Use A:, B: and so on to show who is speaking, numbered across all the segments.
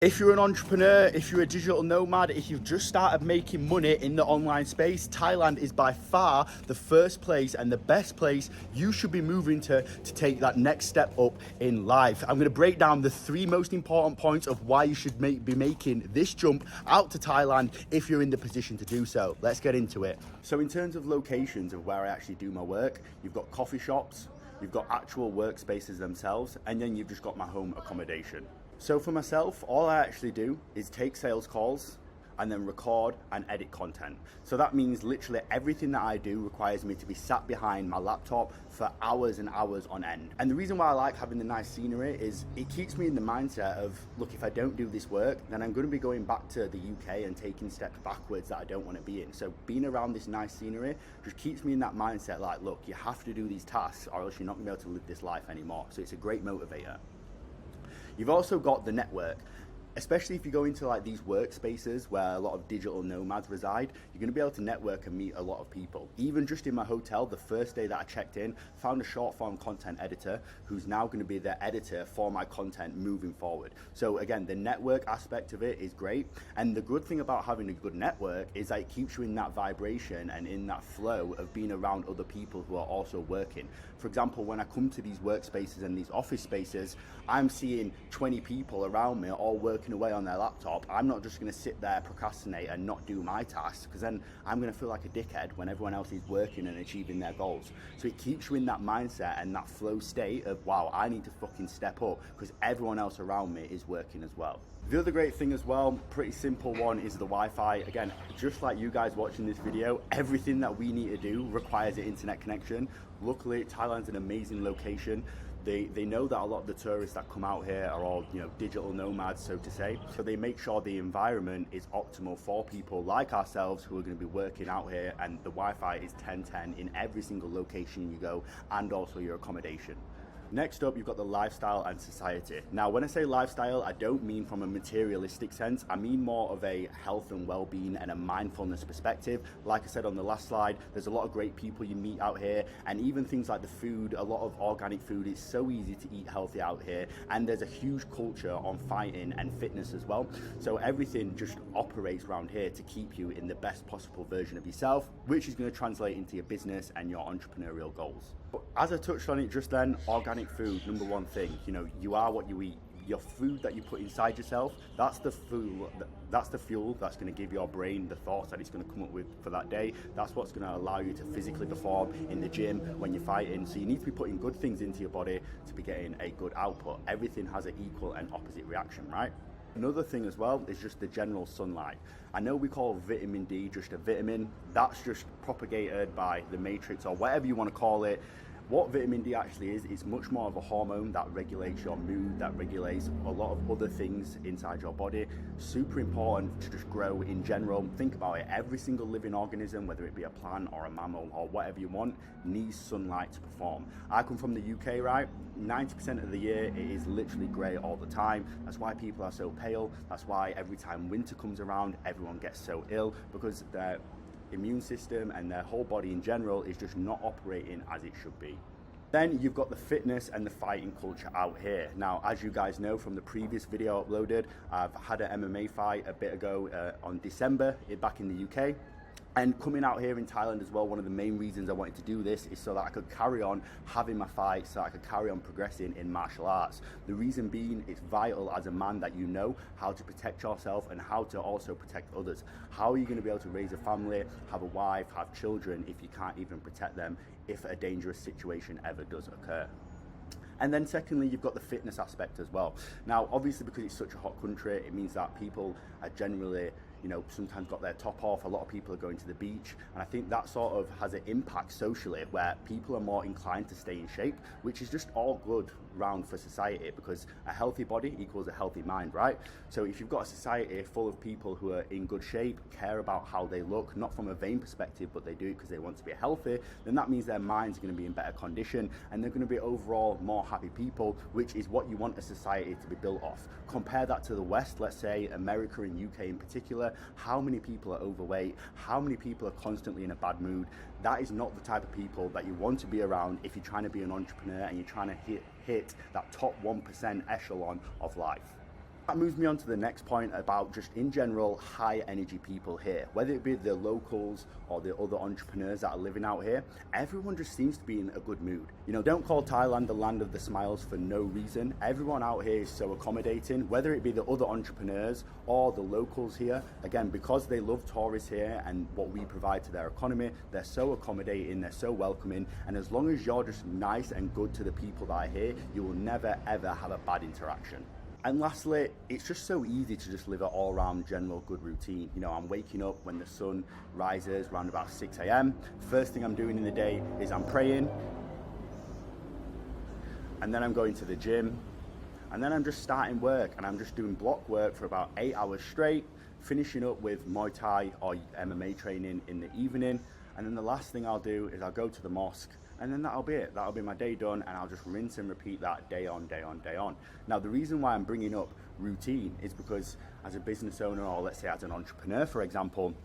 A: If you're an entrepreneur, if you're a digital nomad, if you've just started making money in the online space, Thailand is by far the first place and the best place you should be moving to take that next step up in life. I'm going to break down the three most important points of why you should be making this jump out to Thailand if you're in the position to do so. Let's get into it. So in terms of locations of where I actually do my work, you've got coffee shops, you've got actual workspaces themselves, and then you've just got my home accommodation. So for myself, all I actually do is take sales calls and then record and edit content. So that means literally everything that I do requires me to be sat behind my laptop for hours and hours on end. And the reason why I like having the nice scenery is it keeps me in the mindset of, look, if I don't do this work, then I'm going to be going back to the UK and taking steps backwards that I don't want to be in. So being around this nice scenery just keeps me in that mindset like, look, you have to do these tasks or else you're not going to be able to live this life anymore. So it's a great motivator. You've also got the network, especially if you go into like these workspaces where a lot of digital nomads reside. You're going to be able to network and meet a lot of people. Even just in my hotel, the first day that I checked in, found a short form content editor who's now going to be the editor for my content moving forward. So again, the network aspect of it is great. And the good thing about having a good network is that it keeps you in that vibration and in that flow of being around other people who are also working. For example, when I come to these workspaces and these office spaces, I'm seeing 20 people around me all working away on their laptop. I'm not just going to sit there, procrastinate and not do my tasks, because then I'm going to feel like a dickhead when everyone else is working and achieving their goals. So it keeps you in that mindset and that flow state of, wow, I need to fucking step up because everyone else around me is working as well. The other great thing as well, pretty simple one, is the Wi-Fi. Again, just like you guys watching this video, everything that we need to do requires an internet connection. Luckily, Thailand's an amazing location. They know that a lot of the tourists that come out here are all, digital nomads, so to say. So they make sure the environment is optimal for people like ourselves who are going to be working out here, and the Wi-Fi is 10/10 in every single location you go, and also your accommodation. Next up, you've got the lifestyle and society. Now, when I say lifestyle, I don't mean from a materialistic sense. I mean more of a health and well-being and a mindfulness perspective. Like I said on the last slide, there's a lot of great people you meet out here, and even things like the food, a lot of organic food. It's so easy to eat healthy out here, and there's a huge culture on fighting and fitness as well. So everything just operates around here to keep you in the best possible version of yourself, which is going to translate into your business and your entrepreneurial goals. But as I touched on it just then, organic food, number one thing, you are what you eat. Your food that you put inside yourself, that's the fuel that's going to give your brain the thoughts that it's going to come up with for that day. That's what's going to allow you to physically perform in the gym when you're fighting. So you need to be putting good things into your body to be getting a good output. Everything has an equal and opposite reaction, right? Another thing as well is just the general sunlight. I know we call vitamin D just a vitamin. That's just propagated by the matrix or whatever you want to call it. What vitamin D actually is, it's much more of a hormone that regulates your mood, that regulates a lot of other things inside your body. Super important to just grow in general. Think about it, every single living organism, whether it be a plant or a mammal or whatever you want, needs sunlight to perform. I come from the UK, right? 90% of the year it is literally grey all the time. That's why people are so pale. That's why every time winter comes around, everyone gets so ill, because their immune system and their whole body in general is just not operating as it should be. Then you've got the fitness and the fighting culture out here. Now, as you guys know from the previous video uploaded, I've had an MMA fight a bit ago on December back in the UK. And coming out here in Thailand as well, one of the main reasons I wanted to do this is so that I could carry on having my fights, so I could carry on progressing in martial arts. The reason being, it's vital as a man that you know how to protect yourself and how to also protect others. How are you going to be able to raise a family, have a wife, have children if you can't even protect them if a dangerous situation ever does occur? And then secondly, you've got the fitness aspect as well. Now, obviously, because it's such a hot country, it means that people are generally sometimes got their top off. A lot of people are going to the beach, and I think that sort of has an impact socially where people are more inclined to stay in shape, which is just all good round for society, because a healthy body equals a healthy mind, right? So if you've got a society full of people who are in good shape, care about how they look, not from a vain perspective, but they do it because they want to be healthy, then that means their minds are going to be in better condition and they're going to be overall more happy people, which is what you want a society to be built off. Compare that to the West, let's say America and UK in particular. How many people are overweight? How many people are constantly in a bad mood? That is not the type of people that you want to be around if you're trying to be an entrepreneur and you're trying to hit that top 1% echelon of life. That moves me on to the next point about just in general high energy people here, whether it be the locals or the other entrepreneurs that are living out here. Everyone just seems to be in a good mood. You know, don't call Thailand the land of the smiles for no reason. Everyone out here is so accommodating, whether it be the other entrepreneurs or the locals here. Again, because they love tourists here and what we provide to their economy, they're so accommodating, they're so welcoming, and as long as you're just nice and good to the people that are here, you will never ever have a bad interaction. And lastly, it's just so easy to just live an all-round general good routine. You know, I'm waking up when the sun rises around about 6 a.m. First thing I'm doing in the day is I'm praying, and then I'm going to the gym, and then I'm just starting work, and I'm just doing block work for about 8 hours straight, finishing up with Muay Thai or MMA training in the evening. And then the last thing I'll do is I'll go to the mosque, and then that'll be it. That'll be my day done, and I'll just rinse and repeat that day on, day on, day on. Now, the reason why I'm bringing up routine is because as a business owner, or let's say as an entrepreneur, for example,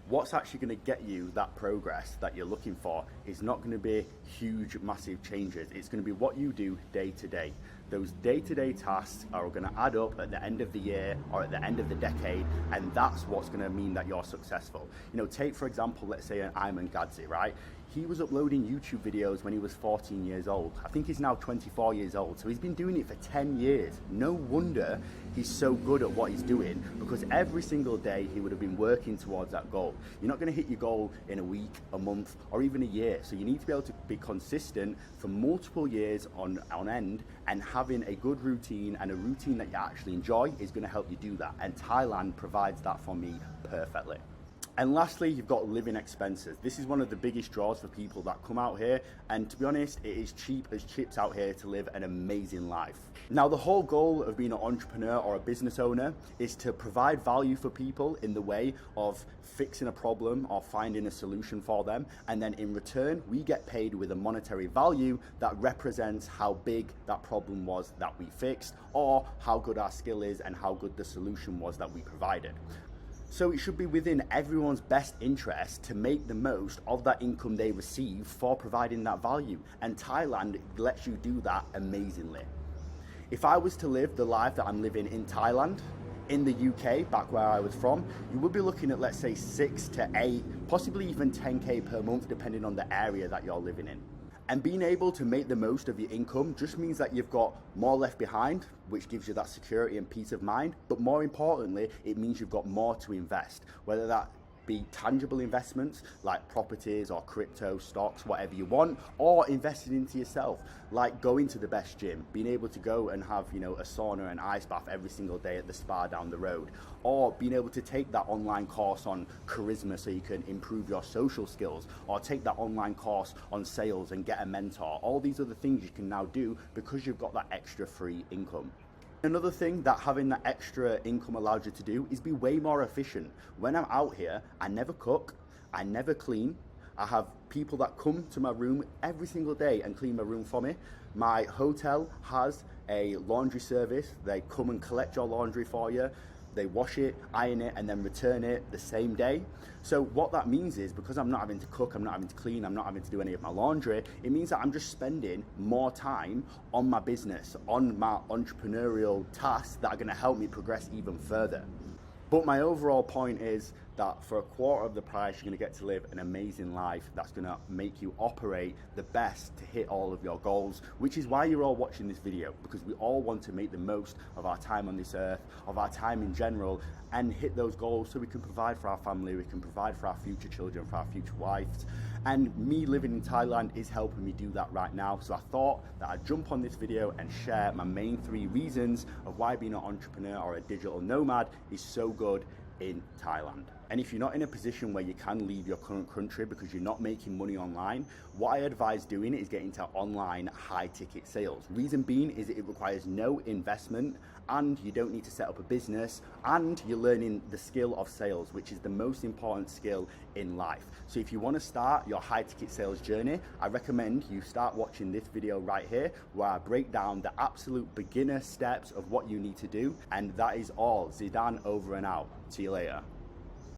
A: what's actually going to get you that progress that you're looking for is not going to be huge, massive changes. It's going to be what you do day to day. Those day-to-day tasks are going to add up at the end of the year or at the end of the decade, and that's what's going to mean that you're successful. You know, take for example, let's say an Ayman Gadzi, right? He was uploading YouTube videos when he was 14 years old. I think he's now 24 years old, so he's been doing it for 10 years. No wonder he's so good at what he's doing, because every single day he would have been working towards that goal. You're not going to hit your goal in a week, a month, or even a year. So you need to be able to be consistent for multiple years on end, and having a good routine and a routine that you actually enjoy is going to help you do that. And Thailand provides that for me perfectly. And lastly, you've got living expenses. This is one of the biggest draws for people that come out here. And to be honest, it is cheap as chips out here to live an amazing life. Now, the whole goal of being an entrepreneur or a business owner is to provide value for people in the way of fixing a problem or finding a solution for them. And then in return, we get paid with a monetary value that represents how big that problem was that we fixed, or how good our skill is and how good the solution was that we provided. So it should be within everyone's best interest to make the most of that income they receive for providing that value. And Thailand lets you do that amazingly. If I was to live the life that I'm living in Thailand, in the UK, back where I was from, you would be looking at, let's say, 6 to 8, possibly even 10K per month, depending on the area that you're living in. And being able to make the most of your income just means that you've got more left behind, which gives you that security and peace of mind. But more importantly, it means you've got more to invest, whether that be tangible investments like properties or crypto, stocks, whatever you want, or invested into yourself, like going to the best gym, being able to go and have, you know, a sauna and ice bath every single day at the spa down the road, or being able to take that online course on charisma so you can improve your social skills, or take that online course on sales and get a mentor. All these other things you can now do because you've got that extra free income. Another thing that having that extra income allows you to do is be way more efficient. When I'm out here, I never cook, I never clean. I have people that come to my room every single day and clean my room for me. My hotel has a laundry service. They come and collect your laundry for you. They wash it, iron it, and then return it the same day. So what that means is, because I'm not having to cook, I'm not having to clean, I'm not having to do any of my laundry, it means that I'm just spending more time on my business, on my entrepreneurial tasks that are going to help me progress even further. But my overall point is that for a quarter of the price, you're going to get to live an amazing life that's going to make you operate the best to hit all of your goals, which is why you're all watching this video, because we all want to make the most of our time on this earth, of our time in general, and hit those goals so we can provide for our family, we can provide for our future children, for our future wives. And me living in Thailand is helping me do that right now. So I thought that I'd jump on this video and share my main 3 reasons of why being an entrepreneur or a digital nomad is so good in Thailand. And if you're not in a position where you can leave your current country because you're not making money online, what I advise doing is getting into online high ticket sales. Reason being is it requires no investment, and you don't need to set up a business, and you're learning the skill of sales, which is the most important skill in life. So if you want to start your high ticket sales journey, I recommend you start watching this video right here, where I break down the absolute beginner steps of what you need to do. And that is all. Zidane over and out. See you later.